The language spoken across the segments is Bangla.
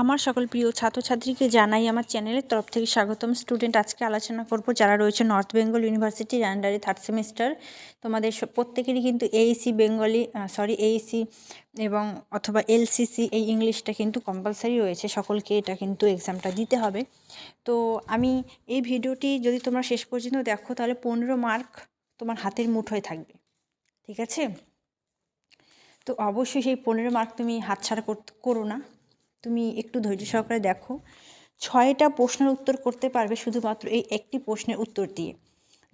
আমার সকল প্রিয় ছাত্রছাত্রীকে জানাই আমার চ্যানেলের তরফ থেকে স্বাগতম। স্টুডেন্ট, আজকে আলোচনা করব যারা রয়েছে নর্থ বেঙ্গল ইউনিভার্সিটির আন্ডারে থার্ড সেমিস্টার। তোমাদের প্রত্যেকেরই কিন্তু এইসি বেঙ্গলি এইসি এবং অথবা এলসিসি এই ইংলিশটা কিন্তু কম্পালসারি রয়েছে, সকলকে এটা কিন্তু এক্সামটা দিতে হবে। তো আমি এই ভিডিওটি যদি তোমরা শেষ পর্যন্ত দেখো তাহলে 15 মার্ক তোমার হাতের মুঠোয় থাকবে, ঠিক আছে? তো অবশ্যই সেই 15 মার্ক তুমি হাতছাড়া করো না। তুমি একটু ধৈর্য সহকারে দেখো। 6টা প্রশ্নের উত্তর করতে পারবে শুধুমাত্র এই একটি প্রশ্নের উত্তর দিয়ে।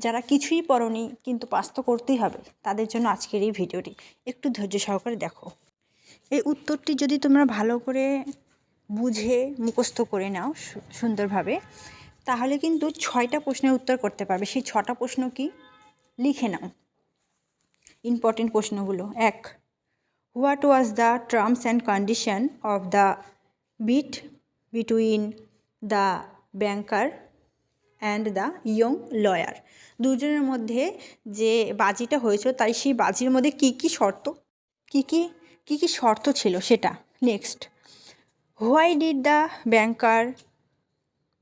যারা কিছুই পড়োনি কিন্তু পাস তো করতেই হবে, তাদের জন্য আজকের এই ভিডিওটি। একটু ধৈর্য সহকারে দেখো। এই উত্তরটি যদি তোমরা ভালো করে বুঝে মুখস্থ করে নাও সুন্দরভাবে, তাহলে কিন্তু 6টা প্রশ্নের উত্তর করতে পারবে। সেই 6টা প্রশ্ন কি লিখে নাও, ইম্পর্টেন্ট প্রশ্নগুলো। 1. What was the terms and condition of the bid between the banker and the young lawyer? দুজনের মধ্যে যে বাজিটা হয়েছিল তাই সেই বাজির মধ্যে কি কি শর্ত ছিল সেটা। Next, why did the banker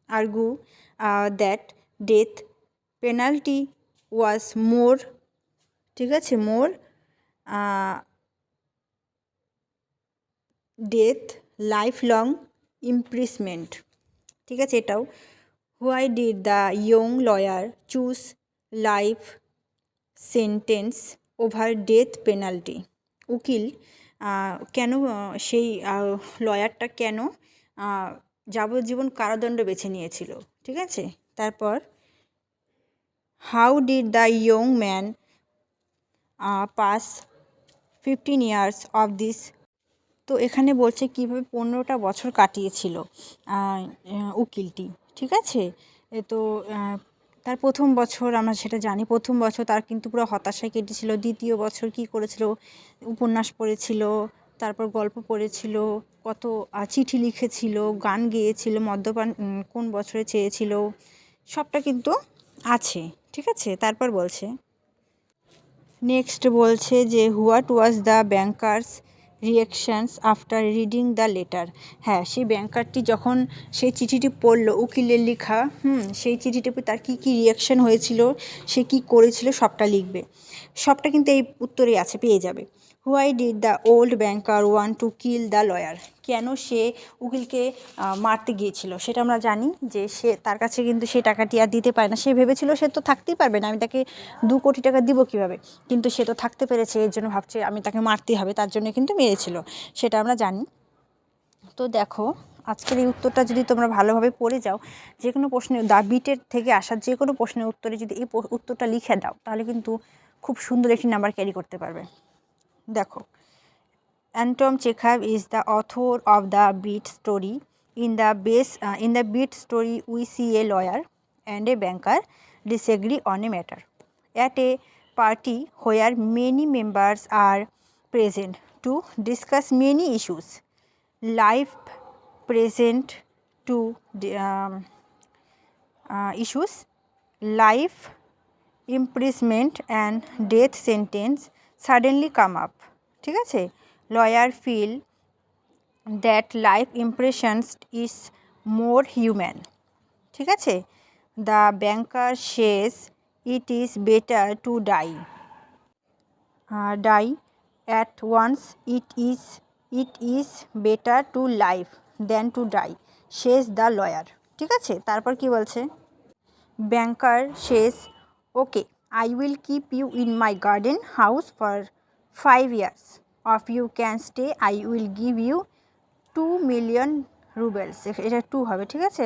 argue that death penalty was more, ঠিক আছে, more ডেথ লাইফলং ইমপ্রিজমেন্ট, ঠিক আছে এটাও। Why did the young lawyer choose life sentence over death penalty? উকিল কেন সেই লয়ারটা কেন যাবজ্জীবন কারাদণ্ড বেছে নিয়েছিল, ঠিক আছে। তারপর, how did the young man pass 15 years of this? তো এখানে বলছে কীভাবে 15টা বছর কাটিয়েছিল উকিলটি, ঠিক আছে। তো তার প্রথম বছর আমরা সেটা জানি, প্রথম বছর তার কিন্তু পুরো হতাশায় কেটেছিল। দ্বিতীয় বছর কি করেছিল, উপন্যাস পড়েছিল, তারপর গল্প পড়েছিল, কত চিঠি লিখেছিল, গান গেয়েছিল, মদ্যপান কোন বছরে চেয়েছিল, সবটা কিন্তু আছে, ঠিক আছে। তারপর বলছে, নেক্সট বলছে যে what was the bankers reactions after reading the letter? হ্যাঁ, সেই ব্যাংকারটি যখন সেই চিঠিটি পড়লো, উকিলের লেখা, সেই চিঠিটি তার কী কী রিয়াকশান হয়েছিল, সে কী করেছিল, সবটা লিখবে। সবটা কিন্তু এই উত্তরে আছে, পেয়ে যাবে। Why did the old banker want to kill the lawyer? কেন সে উকিলকে মারতে গিয়েছিল সেটা আমরা জানি, যে সে তার কাছে কিন্তু সেই টাকাটি আর দিতে পারে না। সে ভেবেছিল সে তো থাকতেই পারবে না, আমি তাকে 2 কোটি টাকা দিব কীভাবে, কিন্তু সে তো থাকতে পেরেছে, এর জন্য ভাবছে আমি তাকে মারতেই হবে, তার জন্য কিন্তু মেরেছিল, সেটা আমরা জানি। তো দেখো, আজকের এই উত্তরটা যদি তোমরা ভালোভাবে পড়ে যাও, যে কোনো প্রশ্নের বিটের থেকে আসা যে কোনো প্রশ্নের উত্তরে যদি এই উত্তরটা লিখে দাও, তাহলে কিন্তু খুব সুন্দর একটি নাম্বার ক্যারি করতে পারবে। দেখো, Anton Chekhov is the author of the beat story. In the beat story, we see a lawyer and a banker disagree on a matter. At a party where many members are present to discuss many issues, life present to issues, life imprisonment and death sentence suddenly come up, ঠিক আছে। Lawyer feel that life imprisonment is more human, ঠিক আছে। The banker says it is better to die at once. It is better to live than to die, says the lawyer, ঠিক আছে। তারপর কি বলছে, banker says okay, I will keep you in my garden house for 5 years. If you can stay, I will give you 2 million rubles. এটা 2 হবে, ঠিক আছে,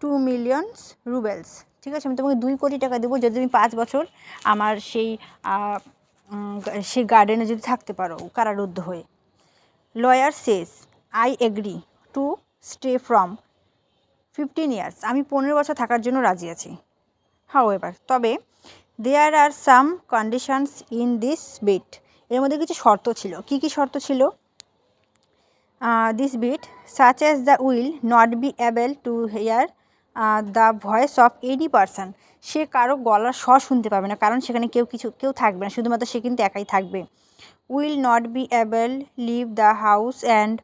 2 million rubles, ঠিক আছে। আমি তোমাকে 2 কোটি টাকা দেবো যদি তুমি 5 বছর আমার সেই গার্ডেনে যদি থাকতে পারো কারারুদ্ধ হয়ে। Lawyer says I agree to stay from 15 years. আমি 15 বছর থাকার জন্য রাজি আছি। হাউএভার, তবে there are some conditions in this bill, এর মধ্যে কিছু শর্ত ছিল। কি কি শর্ত ছিল? This bill such as the will not be able to hear the voice of any person, সে কারো গলার স্বর শুনতে পাবে না, কারণ সেখানে কেউ থাকবে না, শুধুমাত্র সে কিন্তু একাই থাকবে। Will not be able leave the house and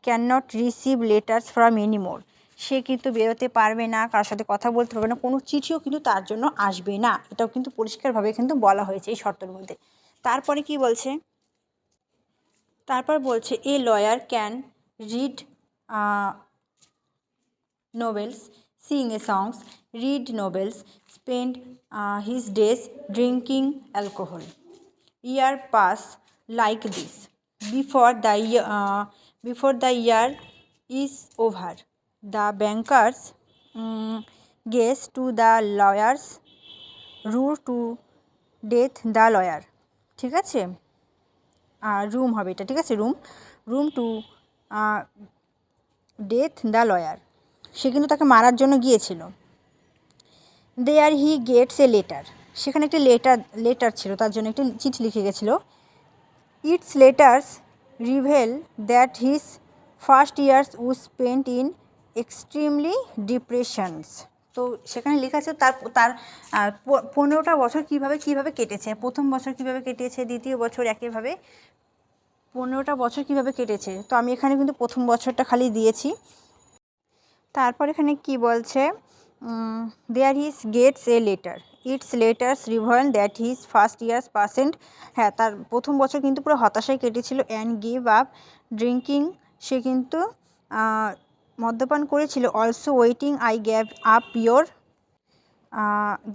can not receive letters from anymore. সে কিন্তু বেরোতে পারবে না, কারোর সাথে কথা বলতে পারবে না, কোনো চিঠিও কিন্তু তার জন্য আসবে না। এটাও কিন্তু পরিষ্কারভাবে কিন্তু বলা হয়েছে এই শর্তের মধ্যে। তারপরে কি বলছে, তারপর বলছে a lawyer can read novels, sing songs, read novels, spend his days drinking alcohol. Year pass like this. Before the year is over, the bankers guess to the lawyers, rule to death the lawyer. ঠিক আছে, রুম হবে এটা, ঠিক আছে, room to death the lawyer. সে কিন্তু তাকে মারার জন্য গিয়েছিল। দেয়ার হি গেটস এ লেটার, সেখানে একটি লেটার ছিল, তার জন্য একটি চিঠি লিখে গেছিলো। Its letters reveal that his first years was spent in extremely depressions. তো সেখানে লেখা আছে তার 15টা বছর কীভাবে কেটেছে। প্রথম বছর কীভাবে কেটেছে, দ্বিতীয় বছর একইভাবে 15টা বছর কীভাবে কেটেছে। তো আমি এখানে কিন্তু প্রথম বছরটা খালি দিয়েছি। তারপর এখানে কি বলছে, there his gets a letter, its letters reveal that his first years percent. হ্যাঁ, তার প্রথম বছর কিন্তু পুরো হতাশায় কেটেছিল। অ্যান্ড গিভ আপ ড্রিঙ্কিং, সে কিন্তু মদ্যপান করেছিল। Also waiting, I gave up your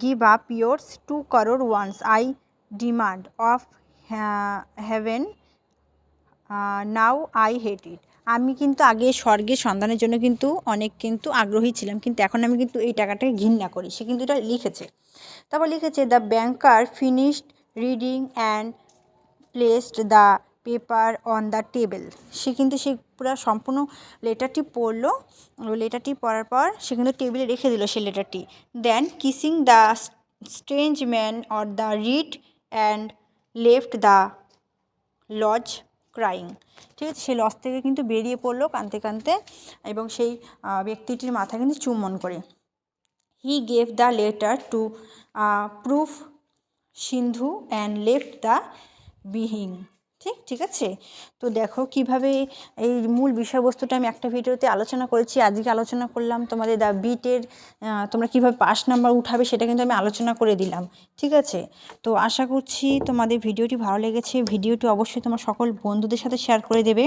give up yours 2 crore once, I demand of heaven, now I hate it. আমি কিন্তু আগে স্বর্গের সন্ধানের জন্য কিন্তু অনেক কিন্তু আগ্রহী ছিলাম, কিন্তু এখন আমি কিন্তু এই টাকাটাকে ঘৃণা করি। সে কিন্তু এটা লিখেছে। তারপর লিখেছে the banker finished reading and placed the paper on the table. সে কিন্তু সে পুরো সম্পূর্ণ লেটারটি পড়লো। লেটারটি পড়ার পর সে কিন্তু টেবিলে রেখে দিল সেই লেটারটি। Then kissing the strange man or the read and left the lodge crying. ঠিক আছে, সেই লজ থেকে কিন্তু বেরিয়ে পড়লো কাঁদতে কাঁদতে, এবং সেই ব্যক্তিটির মাথা কিন্তু চুম্বন করে। He gave the letter to proof Sindhu and left the বিহিং। ঠিক আছে। তো দেখো কিভাবে এই মূল বিষয়বস্তুটা আমি একটা ভিডিওতে আলোচনা করেছি, আজকে আলোচনা করলাম। তোমাদের দ্য বিটের তোমরা কীভাবে পাস নাম্বার উঠাবে সেটা কিন্তু আমি আলোচনা করে দিলাম। ঠিক আছে, তো আশা করছি তোমাদের ভিডিওটি ভালো লেগেছে। ভিডিওটি অবশ্যই তোমার সকল বন্ধুদের সাথে শেয়ার করে দেবে,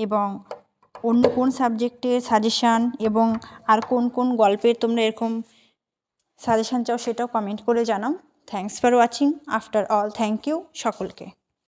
এবং অন্য কোন সাবজেক্টের সাজেশান এবং আর কোন কোন গল্পের তোমরা এরকম সাজেশান চাও সেটাও কমেন্ট করে জানাও। Thanks for watching. After all, thank you সকলকে।